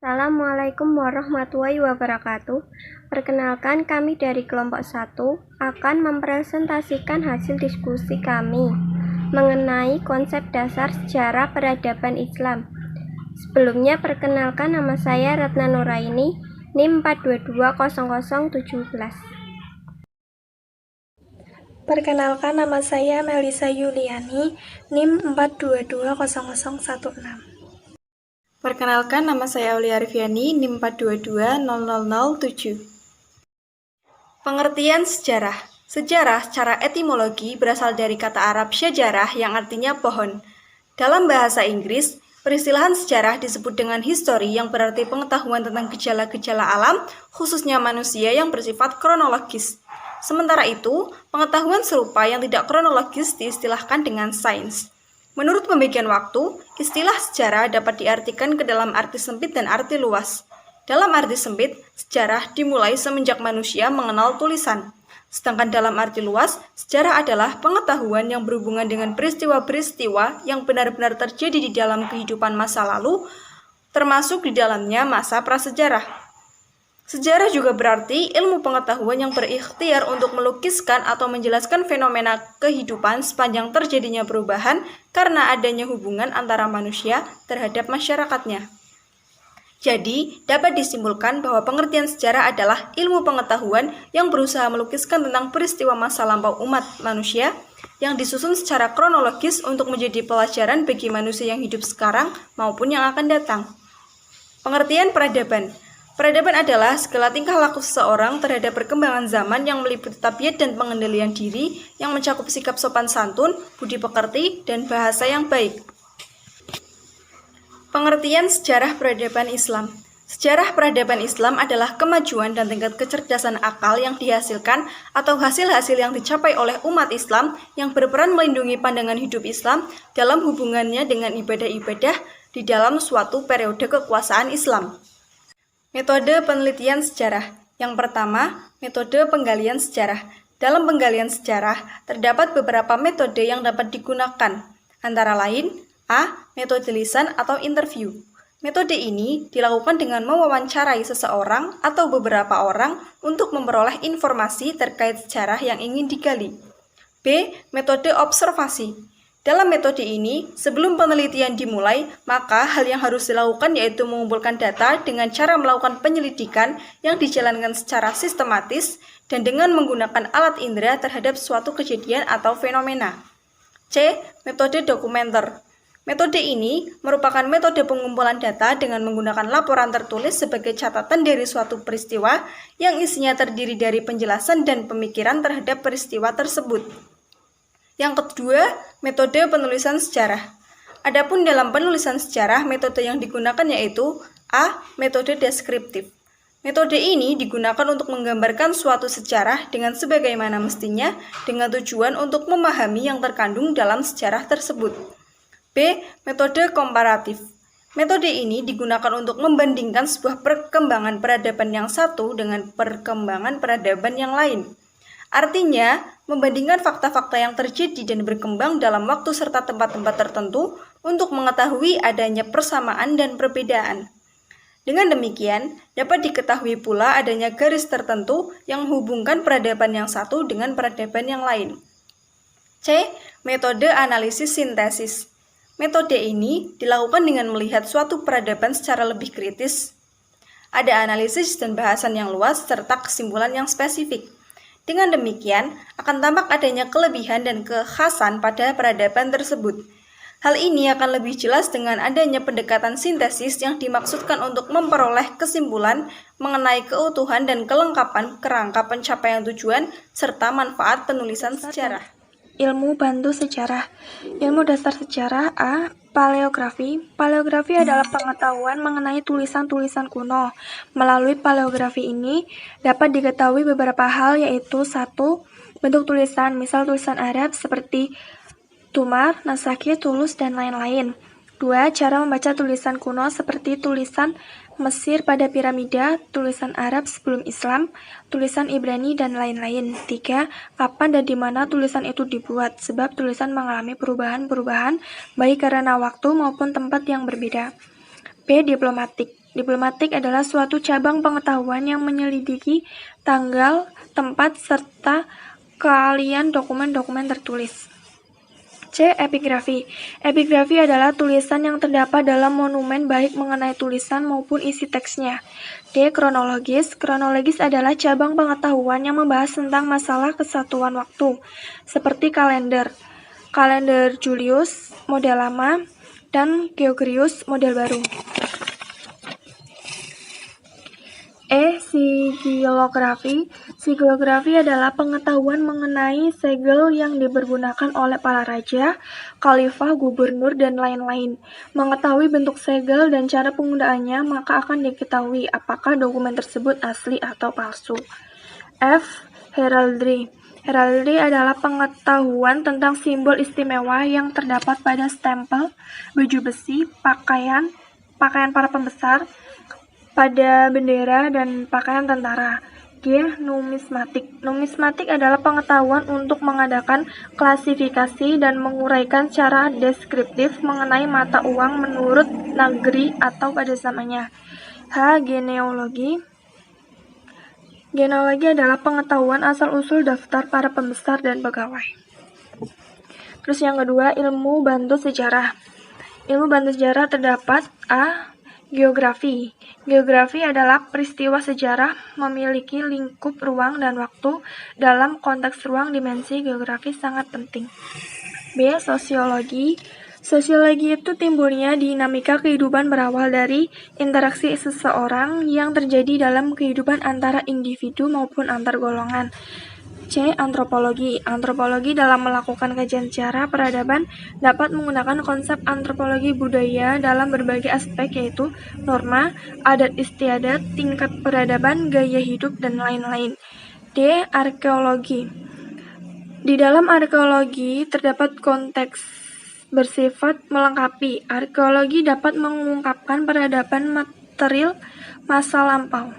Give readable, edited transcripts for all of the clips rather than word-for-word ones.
Assalamualaikum warahmatullahi wabarakatuh. Perkenalkan, kami dari kelompok 1 akan mempresentasikan hasil diskusi kami mengenai konsep dasar sejarah peradaban Islam. Sebelumnya, perkenalkan, nama saya Ratna Nuraini, NIM 4220017. Perkenalkan, nama saya Melisa Yuliani, NIM 4220016. Perkenalkan, nama saya Aulia Arfiani, NIM 4220007. Pengertian sejarah. Sejarah secara etimologi berasal dari kata Arab syajarah yang artinya pohon. Dalam bahasa Inggris, peristilahan sejarah disebut dengan history yang berarti pengetahuan tentang gejala-gejala alam, khususnya manusia yang bersifat kronologis. Sementara itu, pengetahuan serupa yang tidak kronologis diistilahkan dengan sains. Menurut pembagian waktu, istilah sejarah dapat diartikan ke dalam arti sempit dan arti luas. Dalam arti sempit, sejarah dimulai semenjak manusia mengenal tulisan. Sedangkan dalam arti luas, sejarah adalah pengetahuan yang berhubungan dengan peristiwa-peristiwa yang benar-benar terjadi di dalam kehidupan masa lalu, termasuk di dalamnya masa prasejarah. Sejarah juga berarti ilmu pengetahuan yang berikhtiar untuk melukiskan atau menjelaskan fenomena kehidupan sepanjang terjadinya perubahan karena adanya hubungan antara manusia terhadap masyarakatnya. Jadi, dapat disimpulkan bahwa pengertian sejarah adalah ilmu pengetahuan yang berusaha melukiskan tentang peristiwa masa lampau umat manusia yang disusun secara kronologis untuk menjadi pelajaran bagi manusia yang hidup sekarang maupun yang akan datang. Pengertian peradaban. Peradaban adalah segala tingkah laku seseorang terhadap perkembangan zaman yang meliputi tabiat dan pengendalian diri yang mencakup sikap sopan santun, budi pekerti, dan bahasa yang baik. Pengertian sejarah peradaban Islam. Sejarah peradaban Islam adalah kemajuan dan tingkat kecerdasan akal yang dihasilkan atau hasil-hasil yang dicapai oleh umat Islam yang berperan melindungi pandangan hidup Islam dalam hubungannya dengan ibadah-ibadah di dalam suatu periode kekuasaan Islam. Metode penelitian sejarah. Yang pertama, metode penggalian sejarah. Dalam penggalian sejarah, terdapat beberapa metode yang dapat digunakan. Antara lain, A. Metode lisan atau interview. Metode ini dilakukan dengan mewawancarai seseorang atau beberapa orang untuk memperoleh informasi terkait sejarah yang ingin digali. B. Metode observasi. Dalam metode ini, sebelum penelitian dimulai, maka hal yang harus dilakukan yaitu mengumpulkan data dengan cara melakukan penyelidikan yang dijalankan secara sistematis dan dengan menggunakan alat indera terhadap suatu kejadian atau fenomena. C. Metode dokumenter. Metode ini merupakan metode pengumpulan data dengan menggunakan laporan tertulis sebagai catatan dari suatu peristiwa yang isinya terdiri dari penjelasan dan pemikiran terhadap peristiwa tersebut. Yang kedua, metode penulisan sejarah. Adapun dalam penulisan sejarah, metode yang digunakan yaitu A. Metode deskriptif. Metode ini digunakan untuk menggambarkan suatu sejarah dengan sebagaimana mestinya dengan tujuan untuk memahami yang terkandung dalam sejarah tersebut. B. Metode komparatif. Metode ini digunakan untuk membandingkan sebuah perkembangan peradaban yang satu dengan perkembangan peradaban yang lain. Artinya, membandingkan fakta-fakta yang terjadi dan berkembang dalam waktu serta tempat-tempat tertentu untuk mengetahui adanya persamaan dan perbedaan. Dengan demikian, dapat diketahui pula adanya garis tertentu yang menghubungkan peradaban yang satu dengan peradaban yang lain. C. Metode analisis sintesis. Metode ini dilakukan dengan melihat suatu peradaban secara lebih kritis. Ada analisis dan bahasan yang luas serta kesimpulan yang spesifik. Dengan demikian, akan tampak adanya kelebihan dan kekhasan pada peradaban tersebut. Hal ini akan lebih jelas dengan adanya pendekatan sintesis yang dimaksudkan untuk memperoleh kesimpulan mengenai keutuhan dan kelengkapan kerangka pencapaian tujuan serta manfaat penulisan sejarah. Ilmu bantu sejarah. Ilmu dasar sejarah A. Paleografi. Paleografi adalah pengetahuan mengenai tulisan-tulisan kuno. Melalui paleografi ini dapat diketahui beberapa hal yaitu 1. Bentuk tulisan, misal tulisan Arab seperti Tumar, Nasakih, Tulus, dan lain-lain. 2. Cara membaca tulisan kuno seperti tulisan Mesir pada piramida, tulisan Arab sebelum Islam, tulisan Ibrani, dan lain-lain. 3. Kapan dan di mana tulisan itu dibuat, sebab tulisan mengalami perubahan-perubahan baik karena waktu maupun tempat yang berbeda. B. Diplomatik. Diplomatik adalah suatu cabang pengetahuan yang menyelidiki tanggal, tempat, serta keahlian dokumen-dokumen tertulis. C. Epigrafi. Epigrafi adalah tulisan yang terdapat dalam monumen baik mengenai tulisan maupun isi teksnya. D. Kronologis. Kronologis adalah cabang pengetahuan yang membahas tentang masalah kesatuan waktu, seperti kalender. Kalender Julius, model lama, dan Gregorius, model baru. E. Sigilografi. Sigilografi adalah pengetahuan mengenai segel yang dipergunakan oleh para raja, khalifah, gubernur, dan lain-lain. Mengetahui bentuk segel dan cara penggunaannya, maka akan diketahui apakah dokumen tersebut asli atau palsu. F. Heraldry. Heraldry adalah pengetahuan tentang simbol istimewa yang terdapat pada stempel, baju besi, pakaian para pembesar, pada bendera dan pakaian tentara. G. Numismatik. Numismatik adalah pengetahuan untuk mengadakan klasifikasi dan menguraikan secara deskriptif mengenai mata uang menurut negeri atau pada zamannya. H. Genealogi. Genealogi adalah pengetahuan asal-usul daftar para pembesar dan pegawai. Terus yang kedua, ilmu bantu sejarah. Ilmu bantu sejarah terdapat A. Geografi. Geografi adalah peristiwa sejarah memiliki lingkup ruang dan waktu. Dalam konteks ruang, dimensi geografi sangat penting. B. Sosiologi. Sosiologi itu timbulnya dinamika kehidupan berawal dari interaksi seseorang yang terjadi dalam kehidupan antara individu maupun antar golongan. C. Antropologi. Antropologi dalam melakukan kajian sejarah peradaban dapat menggunakan konsep antropologi budaya dalam berbagai aspek, yaitu norma, adat istiadat, tingkat peradaban, gaya hidup, dan lain-lain. D. Arkeologi. Di dalam arkeologi terdapat konteks bersifat melengkapi. Arkeologi dapat mengungkapkan peradaban material masa lampau.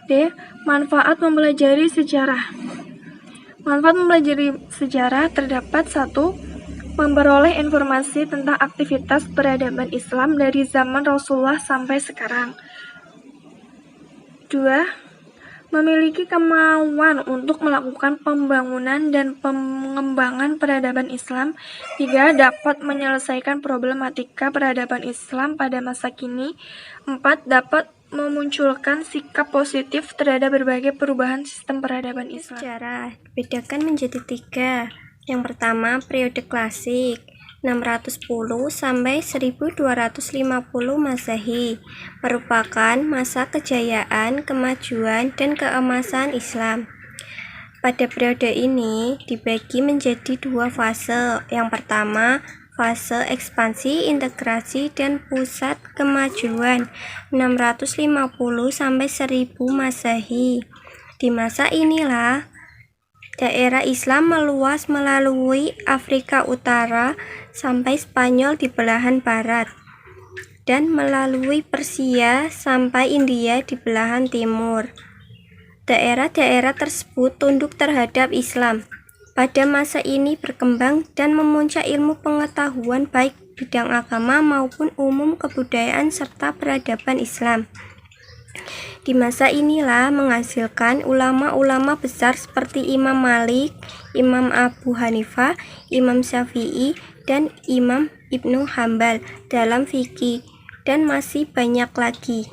D. Manfaat mempelajari sejarah. Manfaat mempelajari sejarah terdapat 1. Memperoleh informasi tentang aktivitas peradaban Islam dari zaman Rasulullah sampai sekarang. 2. Memiliki kemauan untuk melakukan pembangunan dan pengembangan peradaban Islam. 3. Dapat menyelesaikan problematika peradaban Islam pada masa kini. 4. Dapat memunculkan sikap positif terhadap berbagai perubahan sistem peradaban Islam. Sejarah dibedakan menjadi 3. Yang pertama, periode klasik 610 sampai 1250 Masehi merupakan masa kejayaan, kemajuan, dan keemasan Islam. Pada periode ini dibagi menjadi 2 fase. Yang pertama, fase ekspansi, integrasi, dan pusat kemajuan 650 sampai 1000 Masehi. Di masa inilah daerah Islam meluas melalui Afrika Utara sampai Spanyol di belahan barat dan melalui Persia sampai India di belahan timur. Daerah-daerah tersebut tunduk terhadap Islam. Pada masa ini berkembang dan memuncak ilmu pengetahuan baik bidang agama maupun umum kebudayaan serta peradaban Islam. Di masa inilah menghasilkan ulama-ulama besar seperti Imam Malik, Imam Abu Hanifah, Imam Syafi'i, dan Imam Ibnu Hambal dalam fikih, dan masih banyak lagi.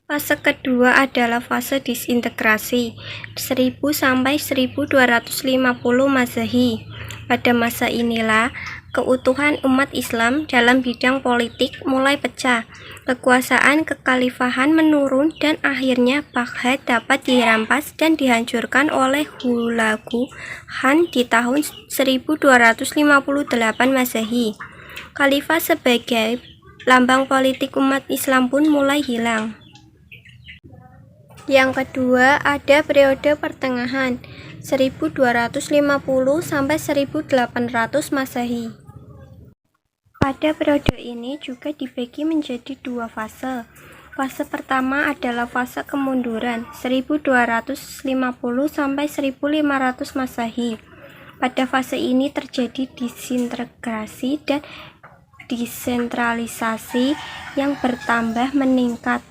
Fase kedua adalah fase disintegrasi 1000 sampai 1250 Masehi. Pada masa inilah keutuhan umat Islam dalam bidang politik mulai pecah. Kekuasaan kekhalifahan menurun dan akhirnya Baghdad dapat dirampas dan dihancurkan oleh Hulagu Khan di tahun 1258 Masehi. Khalifah sebagai lambang politik umat Islam pun mulai hilang. Yang kedua ada periode pertengahan 1250 sampai 1800 Masehi. Pada periode ini juga dibagi menjadi 2 fase. Fase pertama adalah fase kemunduran 1250 sampai 1500 Masehi. Pada fase ini terjadi disintegrasi dan desentralisasi yang bertambah meningkat.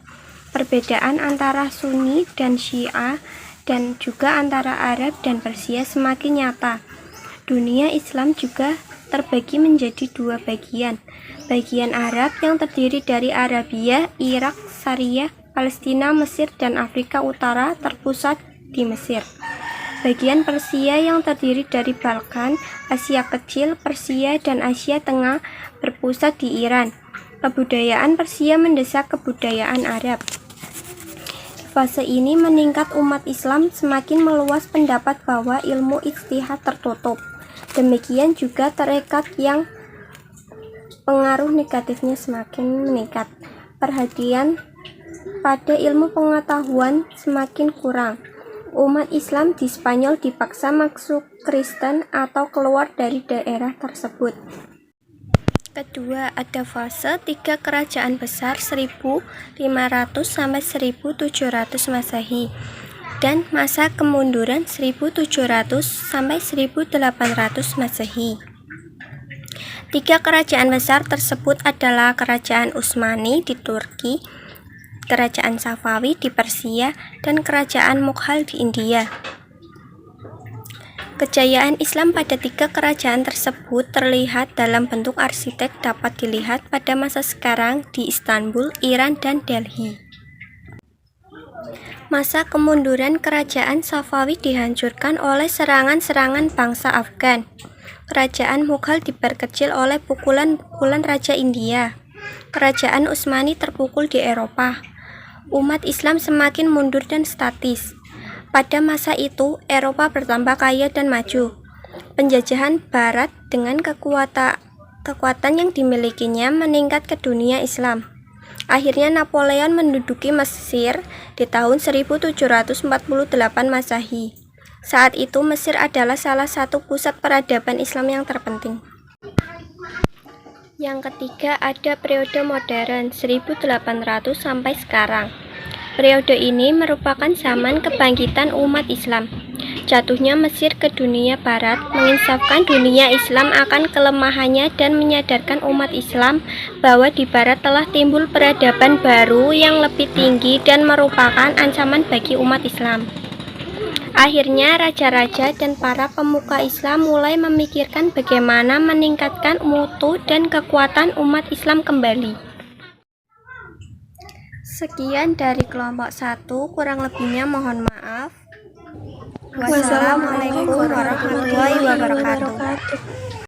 Perbedaan antara Sunni dan Syiah dan juga antara Arab dan Persia semakin nyata. Dunia Islam juga terbagi menjadi dua bagian. Bagian Arab yang terdiri dari Arabia, Irak, Syria, Palestina, Mesir, dan Afrika Utara terpusat di Mesir. Bagian Persia yang terdiri dari Balkan, Asia Kecil, Persia, dan Asia Tengah berpusat di Iran. Kebudayaan Persia mendesak kebudayaan Arab. Di fase ini meningkat umat Islam semakin meluas pendapat bahwa ilmu ijtihad tertutup. Demikian juga tarekat yang pengaruh negatifnya semakin meningkat. Perhatian pada ilmu pengetahuan semakin kurang. Umat Islam di Spanyol dipaksa masuk Kristen atau keluar dari daerah tersebut. Kedua, ada fase 3 kerajaan besar 1500 sampai 1700 Masehi dan masa kemunduran 1700 sampai 1800 Masehi. 3 kerajaan besar tersebut adalah Kerajaan Utsmani di Turki, Kerajaan Safawi di Persia, dan Kerajaan Mughal di India. Kejayaan Islam pada 3 kerajaan tersebut terlihat dalam bentuk arsitek dapat dilihat pada masa sekarang di Istanbul, Iran, dan Delhi. Masa kemunduran Kerajaan Safawi dihancurkan oleh serangan-serangan bangsa Afgan. Kerajaan Mughal diperkecil oleh pukulan-pukulan Raja India. Kerajaan Utsmani terpukul di Eropa. Umat Islam semakin mundur dan statis. Pada masa itu, Eropa bertambah kaya dan maju. Penjajahan Barat dengan kekuatan yang dimilikinya meningkat ke dunia Islam. Akhirnya Napoleon menduduki Mesir di tahun 1748 Masehi. Saat itu Mesir adalah salah satu pusat peradaban Islam yang terpenting. Yang ketiga ada periode modern 1800 sampai sekarang. Periode ini merupakan zaman kebangkitan umat Islam. Jatuhnya Mesir ke dunia Barat menginsafkan dunia Islam akan kelemahannya dan menyadarkan umat Islam bahwa di Barat telah timbul peradaban baru yang lebih tinggi dan merupakan ancaman bagi umat Islam. Akhirnya raja-raja dan para pemuka Islam mulai memikirkan bagaimana meningkatkan mutu dan kekuatan umat Islam kembali. Sekian dari kelompok 1, kurang lebihnya mohon maaf. Wassalamualaikum warahmatullahi wabarakatuh.